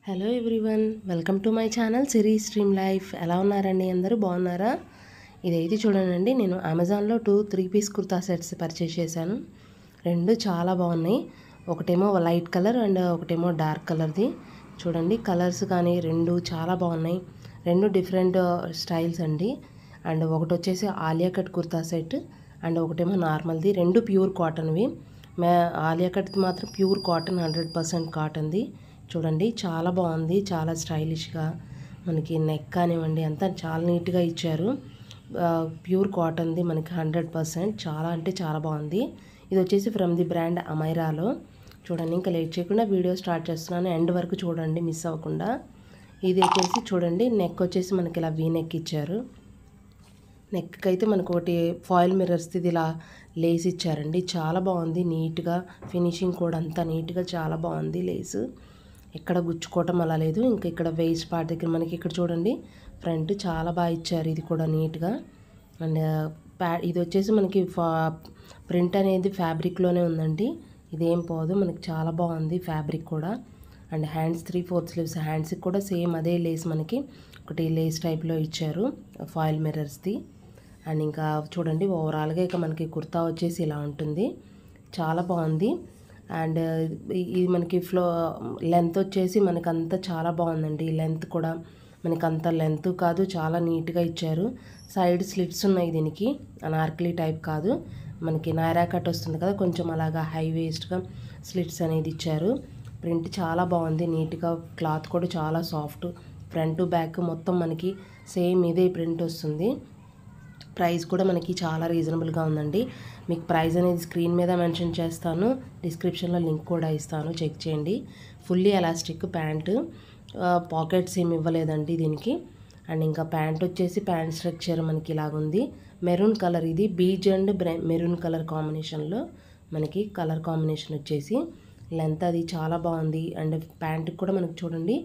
Hello everyone, welcome to my channel series stream life. ఎలా ఉన్నారండి? అందరూ బాగున్నారా? ఇదైతే చూడండి, నేను అమెజాన్లో 3 పీస్ కుర్తా సెట్స్ పర్చేస్ చేశాను. రెండు చాలా బాగున్నాయి. ఒకటేమో లైట్ కలర్ అండ్ ఒకటేమో డార్క్ కలర్ది. చూడండి, కలర్స్ కానీ రెండు చాలా బాగున్నాయి. రెండు డిఫరెంట్ స్టైల్స్ అండి. అండ్ ఒకటి వచ్చేసి Alia cut kurta set and ఒకటేమో నార్మల్ది. రెండు ప్యూర్ కాటన్వి. ఆలియా కట్ మాత్రం ప్యూర్ కాటన్, 100% కాటన్ది. చూడండి, చాలా బాగుంది. చాలా స్టైలిష్గా మనకి నెక్ కానివ్వండి అంతా చాలా నీట్గా ఇచ్చారు. ప్యూర్ కాటన్ది మనకి 100%. చాలా అంటే చాలా బాగుంది. ఇది వచ్చేసి ఫ్రమ్ ది బ్రాండ్ అమైరాలో. చూడండి, ఇంకా లేట్ చేయకుండా వీడియో స్టార్ట్ చేస్తున్నాను. ఎండ్ వరకు చూడండి, మిస్ అవ్వకుండా. ఇది వచ్చేసి చూడండి, నెక్ వచ్చేసి మనకి ఇలా వీ నెక్ ఇచ్చారు. నెక్కి అయితే మనకు ఒకటి ఫాయిల్ మిర్రర్స్ది ఇలా లేస్ ఇచ్చారండి. చాలా బాగుంది. నీట్గా ఫినిషింగ్ కూడా అంతా నీట్గా చాలా బాగుంది. లేసు ఎక్కడ గుచ్చుకోవటం అలా లేదు. ఇంకా ఇక్కడ వేస్ట్ పార్ట్ దగ్గర మనకి ఇక్కడ చూడండి, ఫ్రంట్ చాలా బాగా ఇచ్చారు. ఇది కూడా నీట్గా. అండ్ ఇది వచ్చేసి మనకి ప్రింట్ అనేది ఫ్యాబ్రిక్లోనే ఉందండి. ఇదేం పోదు, మనకి చాలా బాగుంది ఫ్యాబ్రిక్ కూడా. And hands 3/4 sleeves. హ్యాండ్స్కి కూడా సేమ్ అదే లేస్ మనకి ఒకటి లేస్ టైప్లో ఇచ్చారు, ఫాయిల్ మిర్రర్స్ది. అండ్ ఇంకా చూడండి, ఓవరాల్గా ఇక మనకి కుర్తా వచ్చేసి ఇలా ఉంటుంది. చాలా బాగుంది. అండ్ ఇది మనకి లెంత్ వచ్చేసి మనకంతా చాలా బాగుందండి. లెంత్ కూడా మనకి అంత లెంత్ కాదు, చాలా నీట్గా ఇచ్చారు. సైడ్ స్లిట్స్ ఉన్నాయి దీనికి, అనార్కలి టైప్ కాదు. మనకి నైరా కట్ వస్తుంది కదా, కొంచెం అలాగా హై వేస్ట్గా స్లిట్స్ అనేది ఇచ్చారు. ప్రింట్ చాలా బాగుంది. నీట్గా క్లాత్ కూడా చాలా సాఫ్ట్. ఫ్రంట్ బ్యాక్ మొత్తం మనకి సేమ్ ఇదే ప్రింట్ వస్తుంది. ప్రైస్ కూడా మనకి చాలా రీజనబుల్గా ఉందండి. మీకు ప్రైస్ అనేది స్క్రీన్ మీద మెన్షన్ చేస్తాను, డిస్క్రిప్షన్లో లింక్ కూడా ఇస్తాను, చెక్ చేయండి. ఫుల్లీ ఎలాస్టిక్ ప్యాంటు, పాకెట్స్ ఏమి ఇవ్వలేదండి దీనికి. అండ్ ఇంకా ప్యాంట్ వచ్చేసి ప్యాంట్ స్ట్రక్చర్ మనకి ఇలాగుంది. మెరూన్ కలర్, ఇది బీజ్ అండ్ మెరూన్ కలర్ కాంబినేషన్లో మనకి కలర్ కాంబినేషన్ వచ్చేసి. లెంత్ అది చాలా బాగుంది. అండ్ ప్యాంట్కి కూడా మనకి చూడండి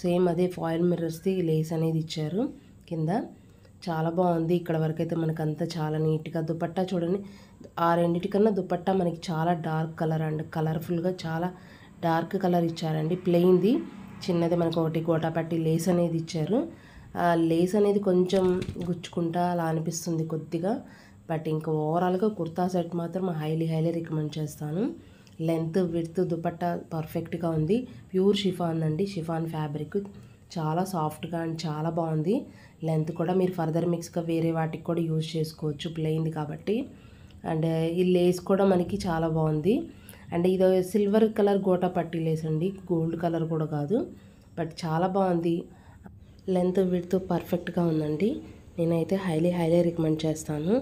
సేమ్ అదే ఫాయిల్ మిర్రర్స్ది లేస్ అనేది ఇచ్చారు కింద. చాలా బాగుంది. ఇక్కడ వరకు అయితే మనకు అంతా చాలా నీట్గా. దుపట్టా చూడండి, ఆ రెండింటికన్నా దుపట్టా మనకి చాలా డార్క్ కలర్ అండ్ కలర్ఫుల్గా చాలా డార్క్ కలర్ ఇచ్చారండి. ప్లెయిన్ది చిన్నది మనకు ఒకటి గోటాపట్టి లేస్ అనేది ఇచ్చారు. లేస్ అనేది కొంచెం గుచ్చుకుంటా అలా అనిపిస్తుంది కొద్దిగా. బట్ ఇంకా ఓవరాల్గా కుర్తా సెట్ మాత్రం హైలీ రికమెండ్ చేస్తాను. లెంత్ విడ్త్ దుపట్టా పర్ఫెక్ట్గా ఉంది. ప్యూర్ షిఫాన్ అండి, షిఫాన్ ఫ్యాబ్రిక్. చాలా సాఫ్ట్గా అండ్ చాలా బాగుంది. లెంత్ కూడా మీరు ఫర్దర్ మిక్స్గా వేరే వాటికి కూడా యూజ్ చేసుకోవచ్చు, ప్లెయిన్ది కాబట్టి. అండ్ ఈ లేస్ కూడా మనకి చాలా బాగుంది. అండ్ ఇది సిల్వర్ కలర్ గోటా పట్టి లేస్ అండి, గోల్డ్ కలర్ కూడా కాదు. బట్ చాలా బాగుంది. లెంత్ విడ్త్ పర్ఫెక్ట్గా ఉందండి. నేనైతే హైలీ రికమెండ్ చేస్తాను.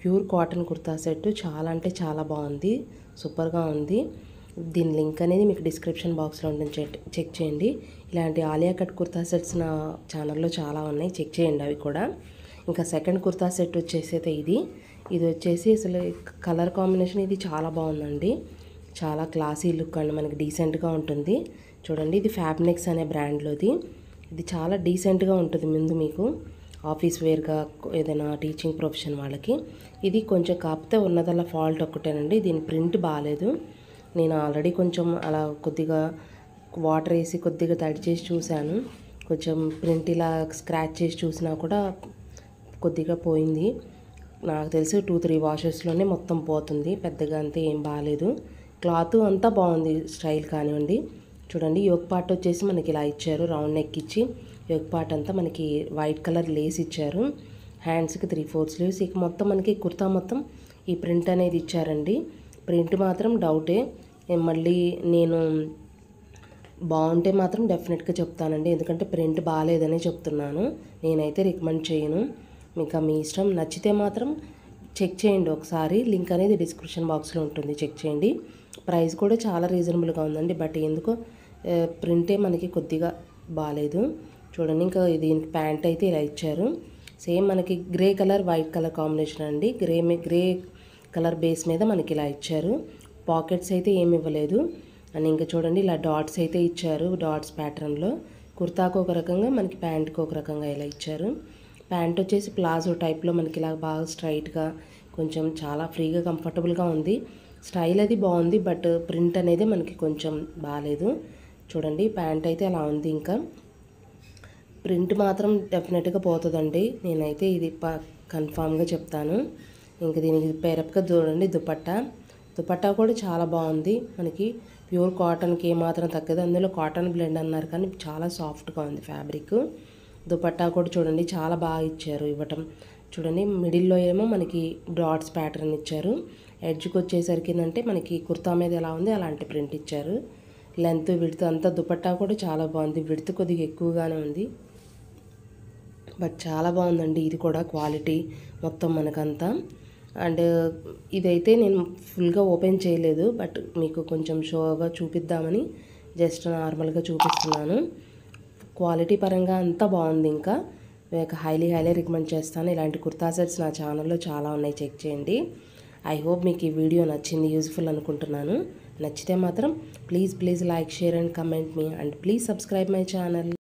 ప్యూర్ కాటన్ కుర్తా సెట్ చాలా అంటే చాలా బాగుంది, సూపర్గా ఉంది. దీని లింక్ అనేది మీకు డిస్క్రిప్షన్ బాక్స్లో ఉంటుంది, చెక్ చేయండి. ఇలాంటి ఆలియా కట్ కుర్తా సెట్స్ నా ఛానల్లో చాలా ఉన్నాయి, చెక్ చేయండి అవి కూడా. ఇంకా సెకండ్ కుర్తా సెట్ వచ్చేసి అయితే ఇది వచ్చేసి అసలు కలర్ కాంబినేషన్ ఇది చాలా బాగుందండి. చాలా క్లాసీ లుక్ అండి, మనకి డీసెంట్గా ఉంటుంది. చూడండి, ఇది ఫ్యాబ్నెక్స్ అనే బ్రాండ్లోది. ఇది చాలా డీసెంట్గా ఉంటుంది. ముందు మీకు ఆఫీస్ వేర్గా ఏదైనా టీచింగ్ ప్రొఫెషన్ వాళ్ళకి ఇది కొంచెం కాకపోతే ఉన్నదల్లా ఫాల్ట్ ఒక్కటేనండి, దీని ప్రింట్ బాగాలేదు. నేను ఆల్రెడీ కొంచెం అలా కొద్దిగా వాటర్ వేసి కొద్దిగా తడి చేసి చూశాను. కొంచెం ప్రింట్ ఇలా స్క్రాచ్ చేసి చూసినా కూడా కొద్దిగా పోయింది. నాకు తెలిసి 2-3 వాషెస్లోనే మొత్తం పోతుంది. పెద్దగా అంతే ఏం బాగాలేదు. క్లాత్ అంతా బాగుంది, స్టైల్ కానివ్వండి. చూడండి, యోక్ పార్ట్ వచ్చేసి మనకి ఇలా ఇచ్చారు, రౌండ్ నెక్ ఇచ్చి యోక్ పార్ట్ అంతా మనకి వైట్ కలర్ లేస్ ఇచ్చారు. హ్యాండ్స్కి 3/4 స్లీవ్స్. ఇక మొత్తం మనకి కుర్తా మొత్తం ఈ ప్రింట్ అనేది ఇచ్చారండి. ప్రింట్ మాత్రం డౌటే. మళ్ళీ నేను బాగుంటే మాత్రం డెఫినెట్గా చెప్తానండి, ఎందుకంటే ప్రింట్ బాగాలేదనే చెప్తున్నాను. నేనైతే రికమెండ్ చేయను. మీకు మీ ఇష్టం. నచ్చితే మాత్రం చెక్ చేయండి ఒకసారి, లింక్ అనేది డిస్క్రిప్షన్ బాక్స్లో ఉంటుంది, చెక్ చేయండి. ప్రైస్ కూడా చాలా రీజనబుల్గా ఉందండి. బట్ ఎందుకో ప్రింటే మనకి కొద్దిగా బాగాలేదు. చూడండి, ఇంకా దీనికి ప్యాంట్ అయితే ఇలా ఇచ్చారు. సేమ్ మనకి grey colour white colour combination అండి. గ్రే కలర్ బేస్ మీద మనకి ఇలా ఇచ్చారు. పాకెట్స్ అయితే ఏమి ఇవ్వలేదు. అండ్ ఇంకా చూడండి, ఇలా డాట్స్ అయితే ఇచ్చారు, డాట్స్ ప్యాటర్న్లో. కుర్తాకు ఒక రకంగా, మనకి ప్యాంట్కి ఒక రకంగా ఇలా ఇచ్చారు. ప్యాంట్ వచ్చేసి ప్లాజో టైప్లో మనకి ఇలా బాగా స్ట్రైట్గా కొంచెం చాలా ఫ్రీగా కంఫర్టబుల్గా ఉంది. స్టైల్ అది బాగుంది. బట్ ప్రింట్ అనేది మనకి కొంచెం బాగాలేదు. చూడండి ప్యాంట్ అయితే అలా ఉంది. ఇంకా ప్రింట్ మాత్రం డెఫినెట్గా పోతుందండి, నేనైతే ఇది కన్ఫామ్గా చెప్తాను. ఇంకా దీనికి పేరప్గా చూడండి దుపట్టా కూడా చాలా బాగుంది. మనకి ప్యూర్ కాటన్కి ఏమాత్రం తగ్గదు. అందులో కాటన్ బ్లెండ్ అన్నారు కానీ చాలా సాఫ్ట్గా ఉంది ఫ్యాబ్రిక్. దుపట్టా కూడా చూడండి చాలా బాగా ఇచ్చారు ఇవ్వటం. చూడండి మిడిల్లో ఏమో మనకి డాట్స్ ప్యాటర్న్ ఇచ్చారు. ఎడ్జ్కి వచ్చేసరికి ఏంటంటే మనకి కుర్తా మీద ఎలా ఉంది అలాంటి ప్రింట్ ఇచ్చారు. లెంత్ విడ్త్ అంతా దుపట్టా కూడా చాలా బాగుంది. విడ్త్ కొద్దిగా ఎక్కువగానే ఉంది, బట్ చాలా బాగుందండి. ఇది కూడా క్వాలిటీ మొత్తం మనకంతా. అండ్ ఇదైతే నేను ఫుల్గా ఓపెన్ చేయలేదు, బట్ మీకు కొంచెం షోగా చూపిద్దామని జస్ట్ నార్మల్గా చూపిస్తున్నాను. క్వాలిటీ పరంగా అంతా బాగుంది. ఇంకా హైలీ రికమెండ్ చేస్తాను. ఇలాంటి కుర్తా సెట్స్ నా ఛానల్లో చాలా ఉన్నాయి, చెక్ చేయండి. ఐ హోప్ మీకు ఈ వీడియో నచ్చింది, యూజ్ఫుల్ అనుకుంటున్నాను. నచ్చితే మాత్రం please like, share and comment me, and please subscribe my channel.